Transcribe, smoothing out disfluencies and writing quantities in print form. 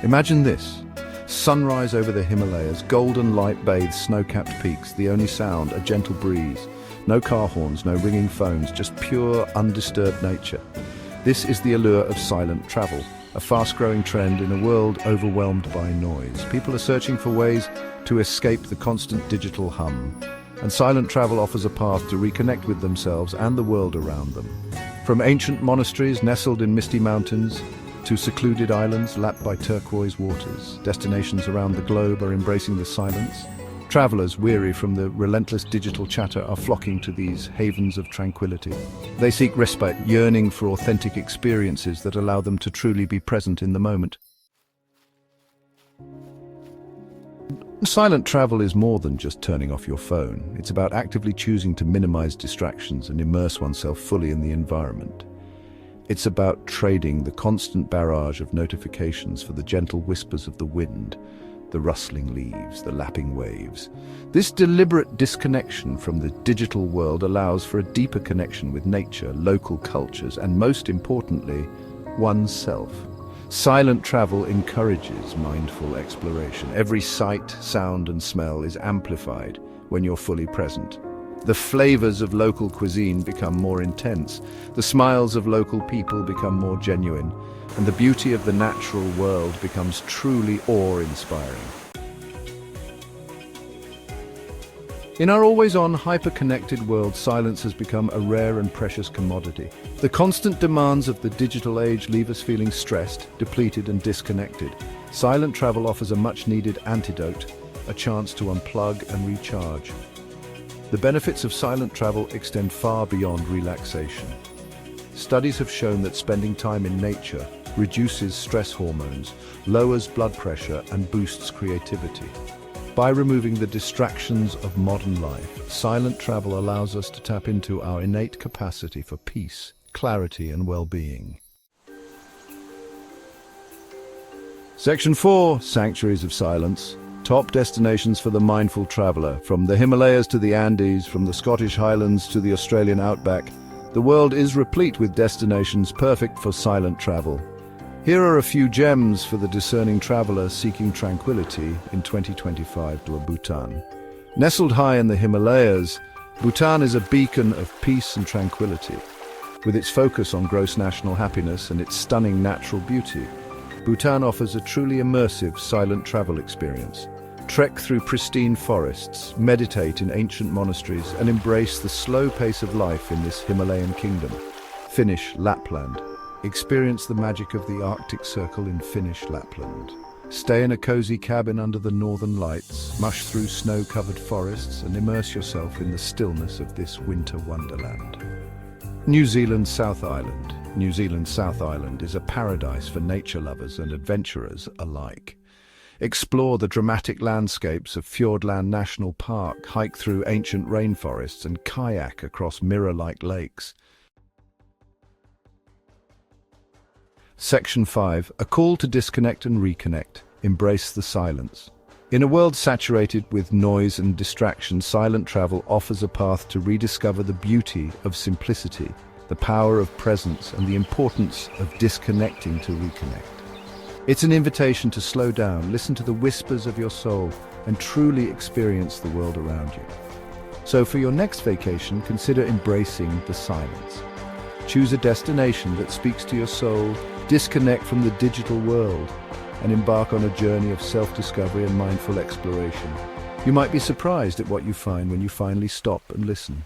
Imagine this. Sunrise over the Himalayas, golden light bathes snow-capped peaks, the only sound, a gentle breeze. No car horns, no ringing phones, just pure, undisturbed nature. This is the allure of silent travel, a fast-growing trend in a world overwhelmed by noise. People are searching for ways to escape the constant digital hum, and silent travel offers a path to reconnect with themselves and the world around them. From ancient monasteries nestled in misty mountains to secluded islands lapped by turquoise waters, destinations around the globe are embracing the silence. Travelers, weary from the relentless digital chatter, are flocking to these havens of tranquility. They seek respite, yearning for authentic experiences that allow them to truly be present in the moment. Silent travel is more than just turning off your phone. It's about actively choosing to minimize distractions and immerse oneself fully in the environment. It's about trading the constant barrage of notifications for the gentle whispers of the wind, the rustling leaves, the lapping waves. This deliberate disconnection from the digital world allows for a deeper connection with nature, local cultures, and most importantly, oneself. Silent travel encourages mindful exploration. Every sight, sound, and smell is amplified when you're fully present. The flavors of local cuisine become more intense, the smiles of local people become more genuine, and the beauty of the natural world becomes truly awe-inspiring. In our always-on, hyper-connected world, silence has become a rare and precious commodity. The constant demands of the digital age leave us feeling stressed, depleted, and disconnected. Silent travel offers a much-needed antidote, a chance to unplug and recharge. The benefits of silent travel extend far beyond relaxation. Studies have shown that spending time in nature reduces stress hormones, lowers blood pressure, and boosts creativity. By removing the distractions of modern life, silent travel allows us to tap into our innate capacity for peace, clarity, and well-being. Section 4. Sanctuaries of Silence. Top destinations for the mindful traveler. From the Himalayas to the Andes, from the Scottish Highlands to the Australian outback, the world is replete with destinations perfect for silent travel. Here are a few gems for the discerning traveler seeking tranquility in 2025 to Bhutan. Nestled high in the Himalayas, Bhutan is a beacon of peace and tranquility. With its focus on gross national happiness and its stunning natural beauty, Bhutan offers a truly immersive silent travel experience. Trek through pristine forests, meditate in ancient monasteries, and embrace the slow pace of life in this Himalayan kingdom. Finnish Lapland. Experience the magic of the Arctic Circle in Finnish Lapland. Stay in a cozy cabin under the northern lights, mush through snow-covered forests, and immerse yourself in the stillness of this winter wonderland. New Zealand South Island. New Zealand's South Island is a paradise for nature lovers and adventurers alike. Explore the dramatic landscapes of Fiordland National Park, hike through ancient rainforests, and kayak across mirror-like lakes. Section 5. A call to disconnect and reconnect. Embrace the silence. In a world saturated with noise and distraction, silent travel offers a path to rediscover the beauty of simplicity, the power of presence, and the importance of disconnecting to reconnect. It's an invitation to slow down, listen to the whispers of your soul, and truly experience the world around you. So for your next vacation, consider embracing the silence. Choose a destination that speaks to your soul, disconnect from the digital world, and embark on a journey of self-discovery and mindful exploration. You might be surprised at what you find when you finally stop and listen.